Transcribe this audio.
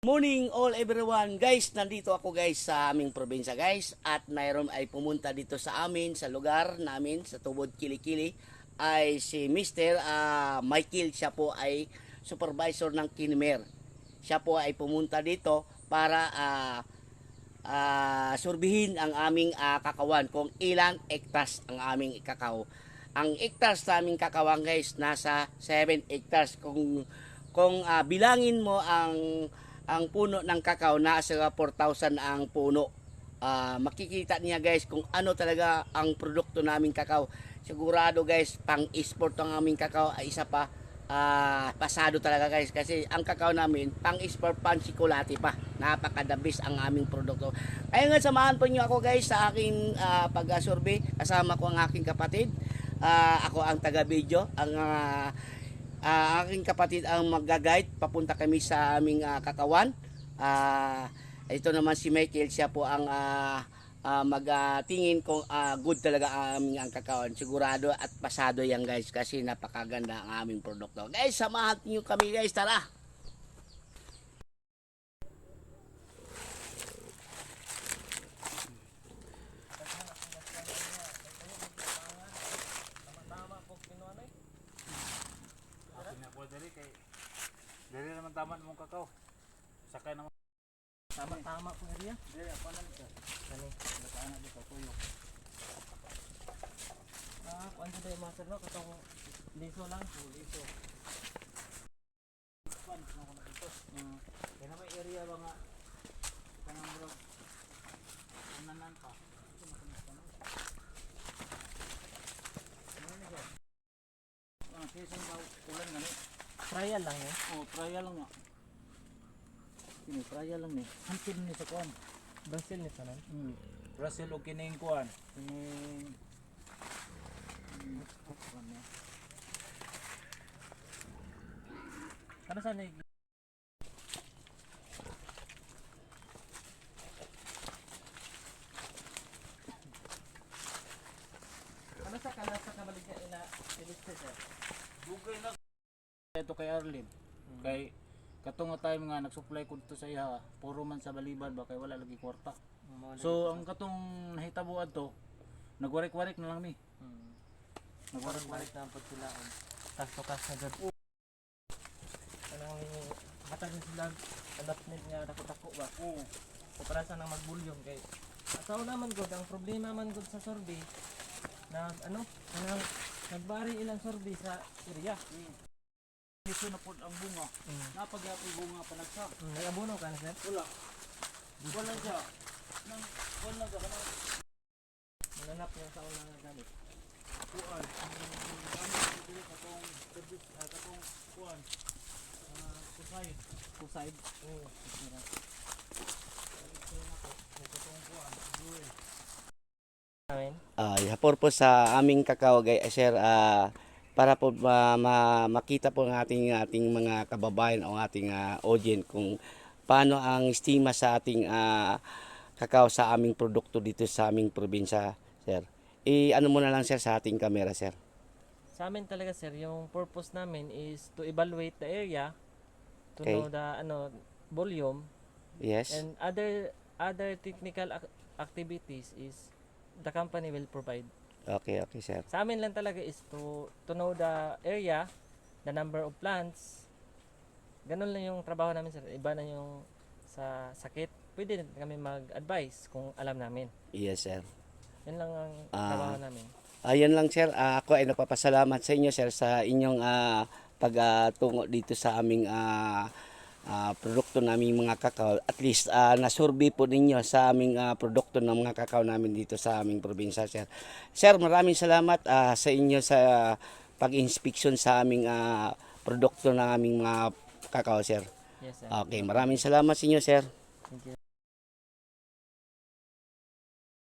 Morning all everyone guys, nandito ako guys sa aming probinsya guys at mayroon ay pumunta dito sa amin sa lugar namin sa Tubod Kilikili ay si Mr. Michael. Siya po ay supervisor ng Kinmer. Siya po ay pumunta dito para surbihin ang aming kakawan kung ilang hectares ang aming kakao. Ang hectares sa aming kakawan guys nasa 7 hectares. Kung bilangin mo ang puno ng kakao, nasa 4,000 ang puno. Makikita niya guys kung ano talaga ang produkto naming kakao. Sigurado guys, pang-export ang aming kakao ay isa pa pasado talaga guys. Kasi ang kakao namin, pang-export, pang-sikulati pa. Napakadabis ang aming produkto. Kaya nga samahan po niyo ako guys sa aking pag-survey. Kasama ko ang aking kapatid. Ako ang taga-video. Aking kapatid ang mag-guide, papunta kami sa aming kakawan. Ito naman si Michael, siya po ang magtingin kung good talaga ang aming kakawan. Sigurado at pasado yan guys, kasi napakaganda ang aming produkto. Guys, samahan niyo kami guys, tara! Dari naman tama mong kakao. Sakay naman. Tama po area. Dari apa nang ito? Kani. Nakaanak dito tuyo. Kung ano tayo master no, katong liso lang. Liso. Pan na ko na dito. Kaya na may area ba nga kanang bro. Nanan pa. Ito makamis pa no. Ano ni ko? Season daw ulan nga ni. Trial lang eh. Oh, trial lang nga. Ini trial lang ni. Hampir ni sa kuan. Brazil ni tanan. Brazil o kining kuan. Kining kuan niya. Ano sa ni? Ano sa kana sa kabalik niya ina iliste sir? Dugay na ito kay Arlene. Kay katong nga time nga nag-supply ko dito sa iya, puro man sa Baliban ba kay wala lagi kwarta. So ang katong nahitabuan to, nagwarik-warik na lang mi. Nagwarik-warik na ang pagsilaon. Tas-tukas na gud. Kanang hatag ni sila adaptment nga dako-dako ba? Oo. So para sa nang magbulyong kay asaw naman gud ang problema man gud sa survey na kanang nagbari ilang survey sa area. Ito na pod ang bunga. Napagyapoy bunga panagsa. May abono ka na sir? Wala. Wala siya. Nang wala ka na Mananap niya sa una nga gamit. kuan. Ano dito katong service katong kuan. Kusay. Kuside. Oo. Katong kuan. Duwe. Amen. Purpose sa aming kakao guys, sir, para po makita po ng ating mga kababayan o ating audience kung paano ang estima sa ating kakao sa aming produkto dito sa aming probinsya, sir. Ano mo na lang sir sa ating camera, sir. Sa amin talaga sir, yung purpose namin is to evaluate the area, to Okay. know the volume, Yes. and other technical activities is the company will provide. Okay, sir. Sa amin lang talaga is to know the area, the number of plants. Ganun lang yung trabaho namin sir. Iba na yung sa sakit. Pwede din kami mag-advise kung alam namin. Yes, sir. Yan lang ang trabaho namin. Ayun lang sir, ako ay napapasalamat sa inyo sir sa inyong pagtungo dito sa aming produkto naming mga kakao. At least nasurvey po ninyo sa aming produkto ng mga kakao namin dito sa aming probinsya, sir. Sir, maraming salamat sa inyo sa pag-inspection sa aming produkto ng aming mga kakao, sir. Yes sir. Okay, maraming salamat sa inyo, sir. Thank you.